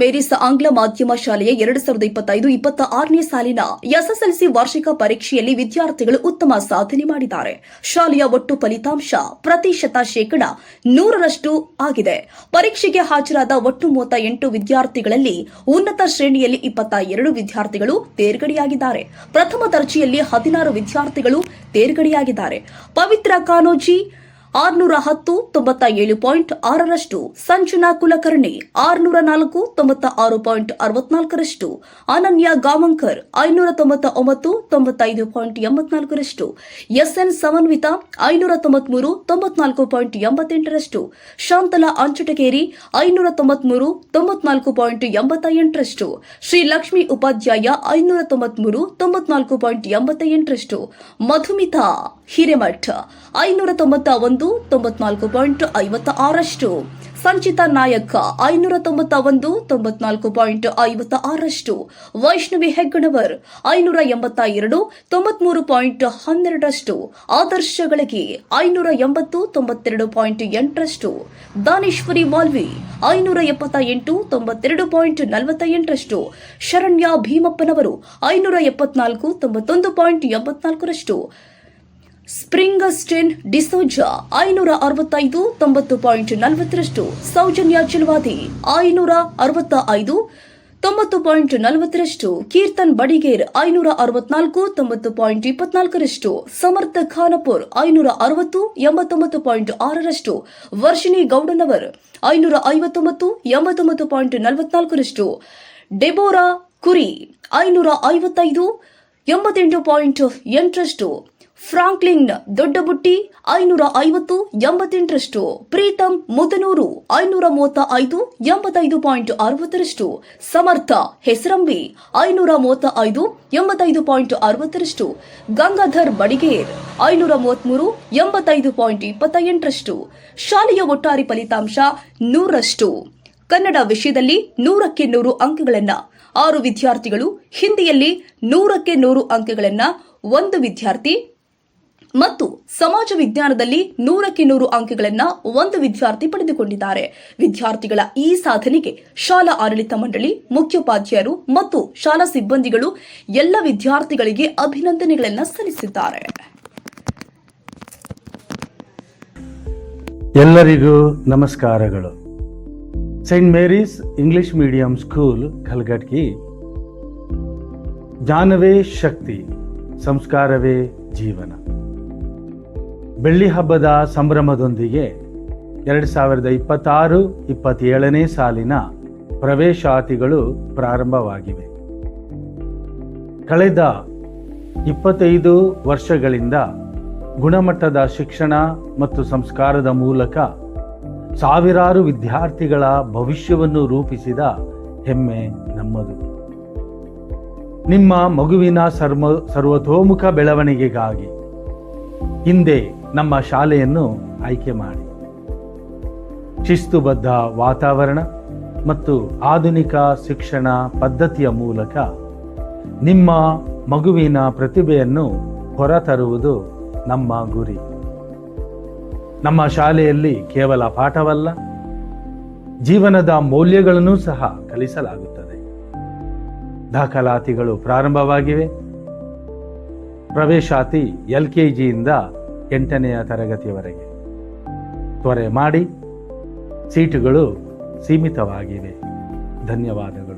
Mary's ಆಂಗ್ಲ ಮಾಧ್ಯಮ ಶಾಲೆಯ 2025-26ನೇ ಸಾಲಿನ ಎಸ್ಎಸ್ಎಲ್ಸಿ ವಾರ್ಷಿಕ ಪರೀಕ್ಷೆಯಲ್ಲಿ ವಿದ್ಯಾರ್ಥಿಗಳು ಉತ್ತಮ ಸಾಧನೆ ಮಾಡಿದ್ದಾರೆ. ಶಾಲೆಯ ಒಟ್ಟು ಫಲಿತಾಂಶ ಪ್ರತಿಶತ 100% ಆಗಿದೆ. ಪರೀಕ್ಷೆಗೆ ಹಾಜರಾದ ಒಟ್ಟು 38 ವಿದ್ಯಾರ್ಥಿಗಳಲ್ಲಿ ಉನ್ನತ ಶ್ರೇಣಿಯಲ್ಲಿ 22 ವಿದ್ಯಾರ್ಥಿಗಳು ತೇರ್ಗಡೆಯಾಗಿದ್ದಾರೆ. ಪ್ರಥಮ ದರ್ಜೆಯಲ್ಲಿ 16 ವಿದ್ಯಾರ್ಥಿಗಳು ತೇರ್ಗಡೆಯಾಗಿದ್ದಾರೆ. ಪವಿತ್ರ ಕಾನೋಜಿ 610 97.6%, ಸಂಜನಾ ಕುಲಕರ್ಣಿ 604 96.64%, ಅನನ್ಯ ಗಾವಂಕರ್ 599 95.84%, ಎಸ್ಎನ್ ಸಮನ್ವಿತ 593 94.88%, ಶಾಂತಲಾ ಅಂಚಟಗೇರಿ 593 94.88%, ಶ್ರೀ ಲಕ್ಷ್ಮಿ ಉಪಾಧ್ಯಾಯ 593 94.88%, ಮಧುಮಿತಾ ಹಿರೇಮಠ್ 591 94.56%, ಸಂಚಿತಾ ನಾಯಕ್ 591 94.56%, ವೈಷ್ಣವಿ ಹೆಗ್ಗಣವರ್ 582 93.12%, ಆದರ್ಶಗಳಿಗೆ 580 92.8%, ದಾನೇಶ್ವರಿ ವಾಲ್ವಿ 578 92.48%, ಶರಣ್ಯ ಭೀಮಪ್ಪನವರು 574 91.84%, ಸ್ಪ್ರಿಂಗಸ್ಟೆನ್ ಡಿಸೋಜಾ 565 90.40%, ಸೌಜನ್ಯ ಚಿಲ್ವಾದಿ 565 90.40%, ಕೀರ್ತನ್ ಬಡಿಗೇರ್ 564 90.24%, ಸಮರ್ಥ ಖಾನಪುರ್ 560 89.6%, ವರ್ಷಿಣಿ ಗೌಡನವರ್ 559 89.44%, ಡೆಬೋರಾ ಕುರಿ 555 88.8%, ಫ್ರಾಂಕ್ಲಿನ್ ದೊಡ್ಡಬುಟ್ಟಿ 550 88%, ಪ್ರೀತಂ ಮುದನೂರು 535 85.60%, ಸಮರ್ಥ ಹೆಸರಂಬಿ 535 85.60%, ಗಂಗಾಧರ್ ಬಡಿಗೇರ್ 533 85.28%. ಶಾಲೆಯ ಒಟ್ಟಾರೆ ಫಲಿತಾಂಶ 100%. ಕನ್ನಡ ವಿಷಯದಲ್ಲಿ 100ಕ್ಕೆ 100 ಅಂಕಗಳನ್ನು 6 ವಿದ್ಯಾರ್ಥಿಗಳು, ಹಿಂದಿಯಲ್ಲಿ 100ಕ್ಕೆ 100 ಅಂಕಗಳನ್ನು 1 ವಿದ್ಯಾರ್ಥಿ ಮತ್ತು ಸಮಾಜ ವಿಜ್ಞಾನದಲ್ಲಿ 100ಕ್ಕೆ 100 ಅಂಕಗಳನ್ನು 1 ವಿದ್ಯಾರ್ಥಿ ಪಡೆದುಕೊಂಡಿದ್ದಾರೆ. ವಿದ್ಯಾರ್ಥಿಗಳ ಈ ಸಾಧನೆಗೆ ಶಾಲಾ ಆಡಳಿತ ಮಂಡಳಿ, ಮುಖ್ಯೋಪಾಧ್ಯಾಯರು ಮತ್ತು ಶಾಲಾ ಸಿಬ್ಬಂದಿಗಳು ಎಲ್ಲ ವಿದ್ಯಾರ್ಥಿಗಳಿಗೆ ಅಭಿನಂದನೆಗಳನ್ನು ಸಲ್ಲಿಸಿದ್ದಾರೆ. ಎಲ್ಲರಿಗೂ ನಮಸ್ಕಾರಗಳು. Saint Mary's English medium school Kalghatgi. ಜ್ಞಾನವೇ ಶಕ್ತಿ, ಸಂಸ್ಕಾರವೇ ಜೀವನ. ಬೆಳ್ಳಿ ಹಬ್ಬದ ಸಂಭ್ರಮದೊಂದಿಗೆ 2026-27ನೇ ಸಾಲಿನ ಪ್ರವೇಶಾತಿಗಳು ಪ್ರಾರಂಭವಾಗಿವೆ. ಕಳೆದ 25 ವರ್ಷಗಳಿಂದ ಗುಣಮಟ್ಟದ ಶಿಕ್ಷಣ ಮತ್ತು ಸಂಸ್ಕಾರದ ಮೂಲಕ ಸಾವಿರಾರು ವಿದ್ಯಾರ್ಥಿಗಳ ಭವಿಷ್ಯವನ್ನು ರೂಪಿಸಿದ ಹೆಮ್ಮೆ ನಮ್ಮದು. ನಿಮ್ಮ ಮಗುವಿನ ಸರ್ವತೋಮುಖ ಬೆಳವಣಿಗೆಗಾಗಿ ಹಿಂದೆ ನಮ್ಮ ಶಾಲೆಯನ್ನು ಆಯ್ಕೆ ಮಾಡಿ. ಶಿಸ್ತುಬದ್ಧ ವಾತಾವರಣ ಮತ್ತು ಆಧುನಿಕ ಶಿಕ್ಷಣ ಪದ್ಧತಿಯ ಮೂಲಕ ನಿಮ್ಮ ಮಗುವಿನ ಪ್ರತಿಭೆಯನ್ನು ಹೊರತರುವುದು ನಮ್ಮ ಗುರಿ. ನಮ್ಮ ಶಾಲೆಯಲ್ಲಿ ಕೇವಲ ಪಾಠವಲ್ಲ, ಜೀವನದ ಮೌಲ್ಯಗಳನ್ನು ಸಹ ಕಲಿಸಲಾಗುತ್ತದೆ. ದಾಖಲಾತಿಗಳು ಪ್ರಾರಂಭವಾಗಿವೆ. ಪ್ರವೇಶಾತಿ LKGಯಿಂದ 8ನೆಯ ತರಗತಿಯವರೆಗೆ. ತ್ವರೆ ಮಾಡಿ, ಸೀಟುಗಳು ಸೀಮಿತವಾಗಿವೆ. ಧನ್ಯವಾದಗಳು.